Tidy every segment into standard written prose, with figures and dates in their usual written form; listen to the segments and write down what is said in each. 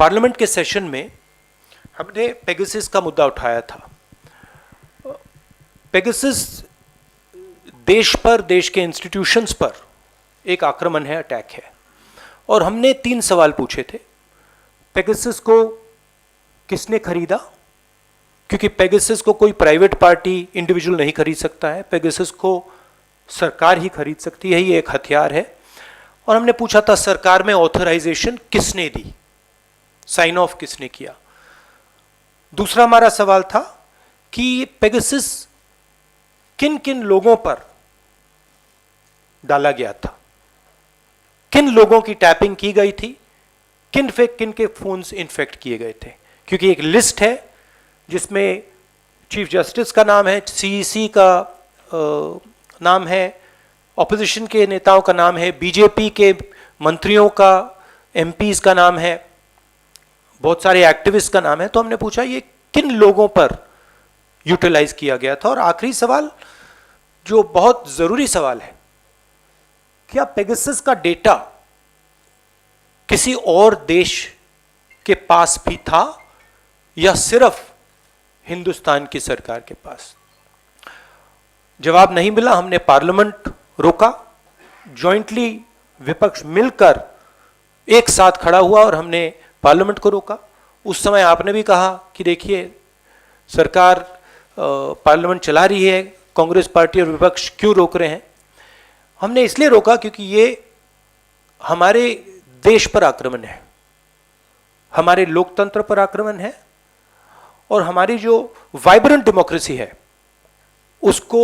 Parliament के session में हमने पेगासस का मुद्दा उठाया था। पेगासस देश पर, देश के इंस्टीट्यूशंस पर एक आक्रमण है, अटैक है, और हमने 3 सवाल पूछे थे। पेगासस को किसने खरीदा, क्योंकि पेगासस को कोई प्राइवेट पार्टी, इंडिविजुअल नहीं खरीद सकता है, पेगासस को सरकार ही खरीद सकती है, ये एक हथियार है। और हमने पूछा था सरकार में ऑथराइजेशन किसने दी, साइन ऑफ किसने किया। दूसरा हमारा सवाल था कि पेगासस किन किन लोगों पर डाला गया था, किन लोगों की टैपिंग की गई थी, किन के फोन्स इन्फेक्ट किए गए थे, क्योंकि एक लिस्ट है जिसमें चीफ जस्टिस का नाम है, सीईसी का नाम है, ऑपोजिशन के नेताओं का नाम है, बीजेपी के मंत्रियों का, एमपीज का नाम है, बहुत सारे एक्टिविस्ट का नाम है। तो हमने पूछा ये किन लोगों पर यूटिलाइज किया गया था। और आखिरी सवाल जो बहुत जरूरी सवाल है, क्या पेगासस का डेटा किसी और देश के पास भी था या सिर्फ हिंदुस्तान की सरकार के पास? जवाब नहीं मिला। हमने पार्लियामेंट रोका, जॉइंटली विपक्ष मिलकर एक साथ खड़ा हुआ और हमने पार्लियामेंट को रोका। उस समय आपने भी कहा कि देखिए सरकार पार्लियामेंट चला रही है, कांग्रेस पार्टी और विपक्ष क्यों रोक रहे हैं। हमने इसलिए रोका क्योंकि ये हमारे देश पर आक्रमण है, हमारे लोकतंत्र पर आक्रमण है, और हमारी जो वाइब्रेंट डेमोक्रेसी है उसको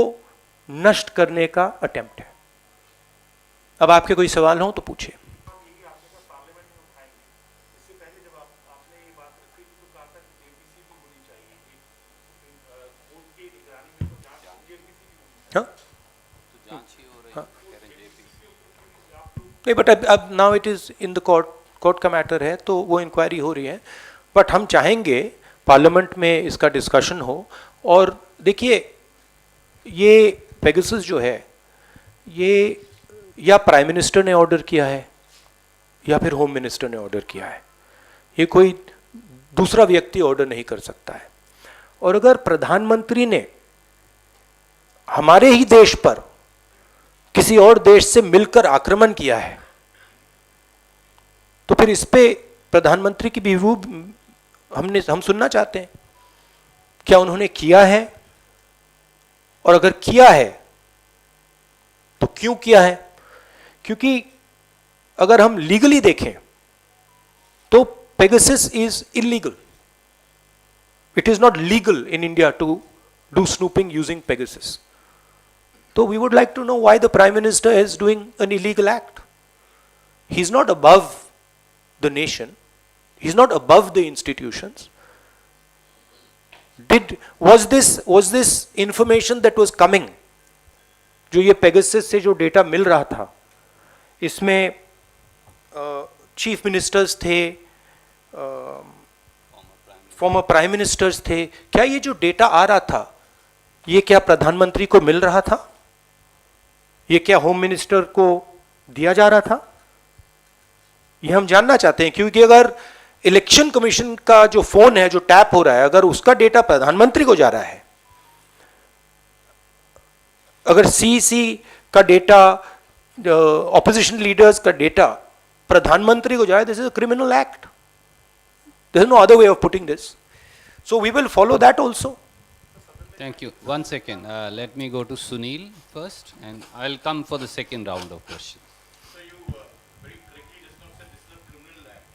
नष्ट करने का अटेम्प्ट है। अब आपके कोई सवाल हो तो पूछिए। नहीं, बट अब now it is in the court, court का मैटर है तो वो इंक्वायरी हो रही है। बट हम चाहेंगे पार्लियामेंट में इसका डिस्कशन हो। और देखिए ये पेगासस जो है ये या प्राइम मिनिस्टर ने ऑर्डर किया है या फिर होम मिनिस्टर ने ऑर्डर किया है, ये कोई दूसरा व्यक्ति ऑर्डर नहीं कर सकता है। और अगर प्रधानमंत्री ने हमारे ही देश पर किसी और देश से मिलकर आक्रमण किया है तो फिर इस पे प्रधानमंत्री की व्यू हम सुनना चाहते हैं। क्या उन्होंने किया है, और अगर किया है तो क्यों किया है? क्योंकि अगर हम लीगली देखें तो Pegasus is illegal. It is not legal in India to do snooping using Pegasus. So we would like to know why the Prime Minister is doing an illegal act. He's not above the nation. He's not above the institutions. Was this information that was coming, जो ये Pegasus से जो data मिल रहा था, इसमें chief ministers थे, former prime ministers थे, क्या ये जो डेटा आ रहा था ये क्या प्रधानमंत्री को मिल रहा था? ये क्या होम मिनिस्टर को दिया जा रहा था? ये हम जानना चाहते हैं, क्योंकि अगर इलेक्शन कमीशन का जो फोन है जो टैप हो रहा है, अगर उसका डेटा प्रधानमंत्री को जा रहा है, अगर सीसी का डेटा, ऑपोजिशन लीडर्स का डेटा प्रधानमंत्री को जाए, this is a criminal act. There is no other way of putting this, so we will follow that also. Thank you. One second. Let me go to Sunil first, and I'll come for the second round of questions. So you very correctly just now said this is a criminal act,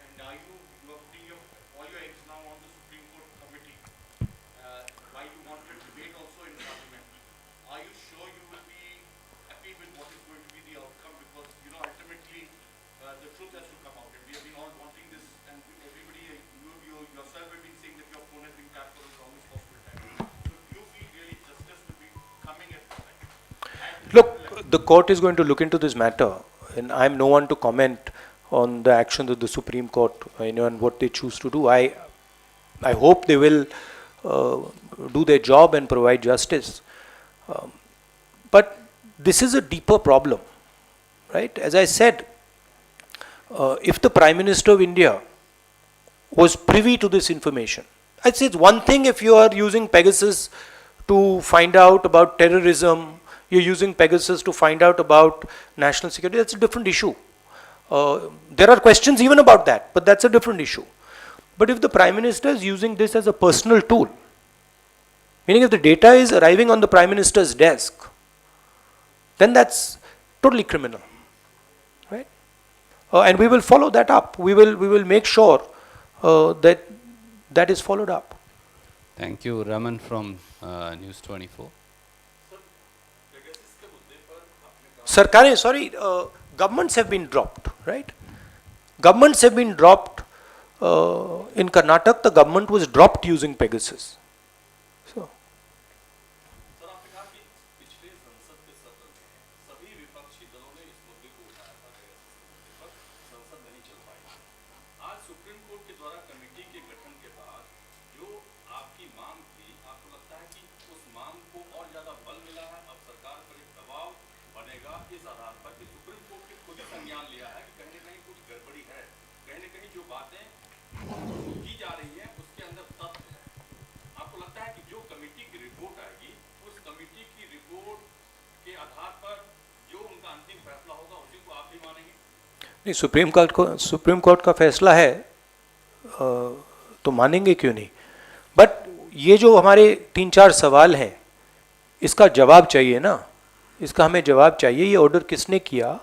and are you are putting all your eggs now on the Supreme Court committee? Why you wanted debate also in Parliament? Are you sure you will be happy with what is going to be the outcome? Because ultimately the truth has to come out, and we have been all wanting this, and everybody, you yourself have been saying that your phone has been tapped for as long as possible time. So do you feel really justice will be coming at this time? Look, the court is going to look into this matter, and I am no one to comment on the actions of the Supreme Court, and what they choose to do. I hope they will do their job and provide justice. But this is a deeper problem, right? As I said, if the Prime Minister of India was privy to this information, I'd say it's one thing if you are using Pegasus to find out about terrorism, you're using Pegasus to find out about national security, that's a different issue. There are questions even about that, but that's a different issue. But if the Prime Minister is using this as a personal tool, meaning if the data is arriving on the Prime Minister's desk, then that's totally criminal, right? And we will follow that up. We will make sure that that is followed up. Thank you, Raman from News 24. Sarkarein, sorry, governments have been dropped, right? Governments have been dropped. In Karnataka, the government was dropped using Pegasus. So, sir आपने कहा कि पिछले संसद के सत्र में सभी विपक्षी दलों ने इस मुद्दे को उठाया था पर संसद नहीं चल पाई। आज सुप्रीम कोर्ट के द्वारा कमेटी के गठन के बाद जो आपकी मांग थी, आपको लगता है कि उस मांग को और ज्यादा बल मिला है? अब सरकार पर एक दबाव बनेगा इस आधार पर कि सुप्रीम कोर्ट ने खुद ही संज्ञान लिया है कि कहीं न कहीं कुछ गड़बड़ी है, कहीं न कहीं जो बातें की जा रही है उसके अंदर तथ्य है। आपको लगता है कि जो कमेटी की रिपोर्ट आएगी उस कमेटी की रिपोर्ट के आधार पर जो उनका अंतिम फैसला होगा उसी को आप भी मानेंगे? नहीं, सुप्रीम कोर्ट का फैसला है तो मानेंगे क्यों नहीं। बट ये जो हमारे 3-4 सवाल हैं, इसका जवाब चाहिए ना, इसका हमें जवाब चाहिए। ये ऑर्डर किसने किया,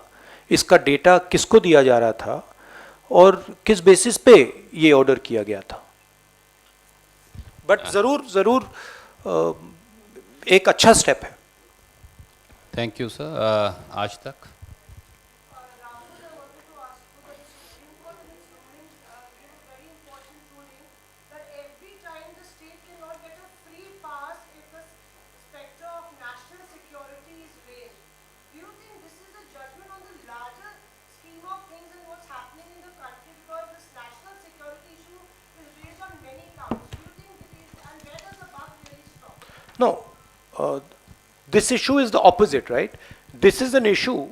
इसका डेटा किसको दिया जा रहा था और किस बेसिस पे ये ऑर्डर किया गया था। बट जरूर एक अच्छा स्टेप है। Thank you, sir. आज तक. Rahul, I wanted to ask you that the Supreme Court in its ruling gave a very important ruling that every time the state cannot get a free pass if the specter of national security is raised. Do you think this is a judgment on the larger scheme of things and what's happening in the country, because this national security issue is raised on many counts? Do you think it is, and where does the buck really stop? No, this issue is the opposite, right? This is an issue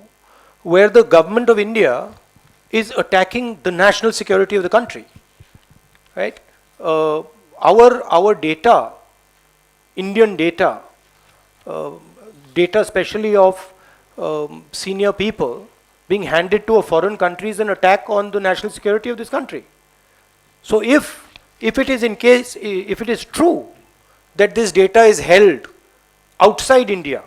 where the government of India is attacking the national security of the country, right? Our data, Indian data, data especially of senior people being handed to a foreign country is an attack on the national security of this country. So if it is if it is true that this data is held outside India,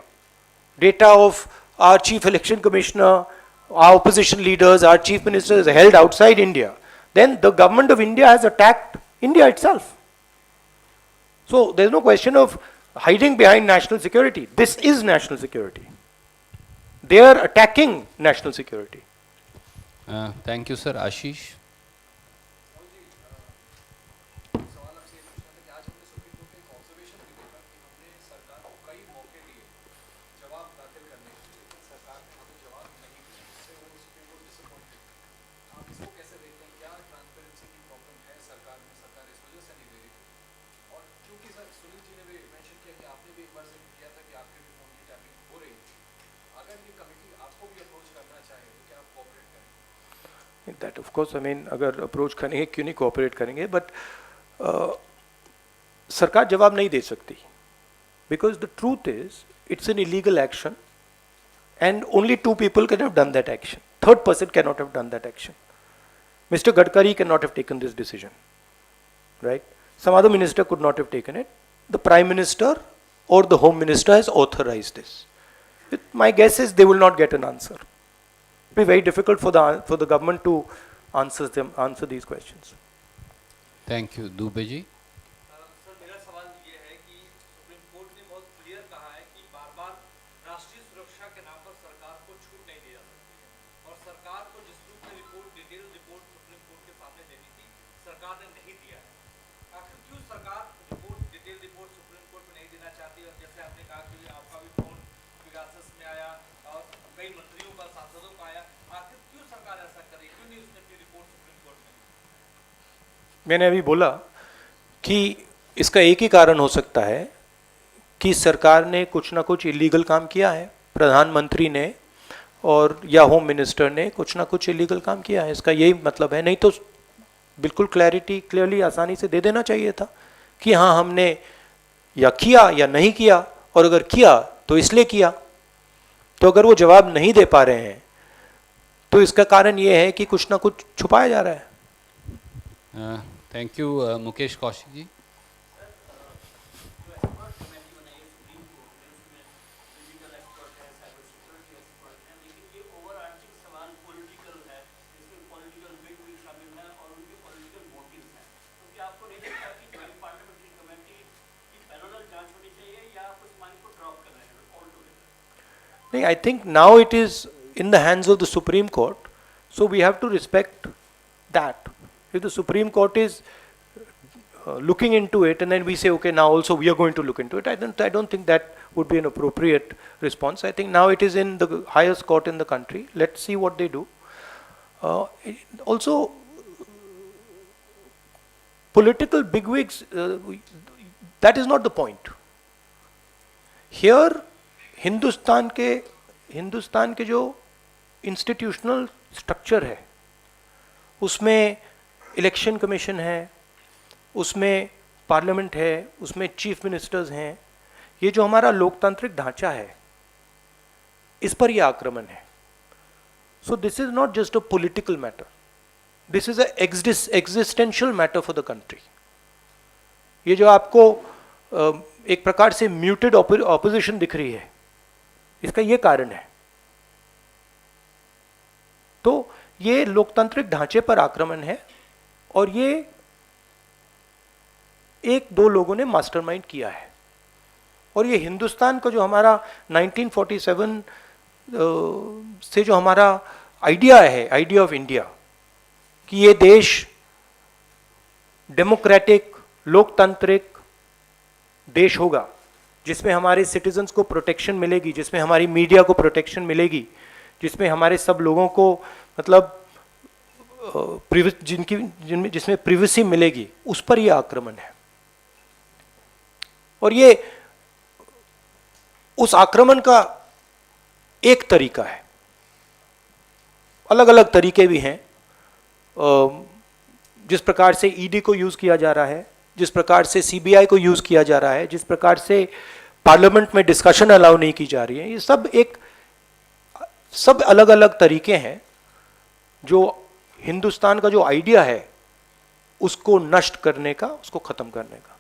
data of our chief election commissioner, our opposition leaders, our chief minister is held outside India, then the government of India has attacked India itself. So there's no question of hiding behind national security. This is national security. They are attacking national security. Thank you, sir. Ashish. सवाल आपसे ये पूछना था कि आज हमने supreme court में एक ऑब्जर्वेशन भी देखा कि हमने सरकार को कई मौके दिए जवाब दाखिल करने के लिए, लेकिन सरकार ने हमें जवाब नहीं दिया, इससे वो सुप्रीम कोर्ट डिसअपॉइंटेड। आप इसको कैसे देखते हैं? क्या ट्रांसपेरेंसी की प्रॉब्लम है सरकार में? सरकार इस वजह से नहीं दे रही थी। और क्योंकि सर सुनील जी ने भी मेंशन किया कि आपने भी एक बार जिक्र किया था कि आपके भी फोन की टैपिंग हो रही थी, अगर ये कमेटी आपको भी अप्रोच करना चाहे तो क्या आप कोऑपरेट करेंगे? That of course, I mean, अगर अप्रोच करेंगे क्यों नहीं कोऑपरेट करेंगे, बट सरकार जवाब नहीं दे सकती, because the truth is it's an illegal action and only 2 people can have done that action. Third person cannot have done that action. Mr. Gadkari cannot have taken this decision, right? Some other minister could not have taken it. The Prime Minister or the Home Minister has authorized this. My guess is they will not get an answer. It will be very difficult for the government to answer these questions. Thank you. Dubey ji. Sir मेरा सवाल ये है कि supreme court ने बहुत clear कहा है कि बार-बार राष्ट्रीय सुरक्षा के नाम पर सरकार को छूट नहीं दी जा सकती है, और सरकार को जिस रूप में report, detail report supreme court के सामने देनी थी, सरकार ने नहीं दिया है। आखिर क्यों सरकार report, detail report supreme court में नहीं देना चाहती? और जैसे आपने कहा कि आपका भी फोन पेगासस में आया और कई मंत्रियों का, सांसदों का आया, आखिर क्यों सरकार ऐसा करे? क्यों नहीं उसने अपनी रिपोर्ट सुप्रीम कोर्ट में? मैंने अभी बोला कि इसका एक ही कारण हो सकता है कि सरकार ने कुछ ना कुछ इलीगल काम किया है। प्रधानमंत्री ने और या होम मिनिस्टर ने कुछ ना कुछ इलीगल काम किया है, इसका यही मतलब है। नहीं तो बिल्कुल क्लियरली आसानी से दे देना चाहिए था कि हाँ हमने या किया या नहीं किया, और अगर किया तो इसलिए किया। तो अगर वो जवाब नहीं दे पा रहे हैं तो इसका कारण ये है कि कुछ ना कुछ छुपाया जा रहा है। Thank you Mukesh Kaushik ji. नहीं, I think now it is in the hands of the Supreme Court, so we have to respect that. If the Supreme Court is looking into it and then we say okay now also we are going to look into it, I don't think that would be an appropriate response. I think now it is in the highest court in the country. Let's see what they do. Also political bigwigs, that is not the point here. Hindustan के जो institutional structure है उसमें election commission है, उसमें parliament है, उसमें chief ministers हैं। ये जो हमारा लोकतांत्रिक ढांचा है इस पर यह आक्रमण है। So this is not just a political matter, this is a existential matter for the country. ये जो आपको एक प्रकार से म्यूटेड ऑपोजिशन दिख रही है, इसका ये कारण है। तो ये लोकतांत्रिक ढांचे पर आक्रमण है और ये एक दो लोगों ने मास्टरमाइंड किया है। और ये हिंदुस्तान का जो हमारा 1947 से जो हमारा आइडिया है, आइडिया ऑफ इंडिया, कि ये देश डेमोक्रेटिक लोकतांत्रिक देश होगा जिसमें हमारे सिटीजन्स को प्रोटेक्शन मिलेगी, जिसमें हमारी मीडिया को प्रोटेक्शन मिलेगी, जिसमें हमारे सब लोगों को मतलब जिसमें प्रिवेसी मिलेगी, उस पर यह आक्रमण है। और ये उस आक्रमण का एक तरीका है, अलग अलग तरीके भी हैं। जिस प्रकार से ईडी को यूज किया जा रहा है, जिस प्रकार से सीबीआई को यूज किया जा रहा है, जिस प्रकार से पार्लियामेंट में डिस्कशन अलाउ नहीं की जा रही है, ये सब अलग अलग तरीके हैं जो हिंदुस्तान का जो आइडिया है उसको नष्ट करने का, उसको खत्म करने का।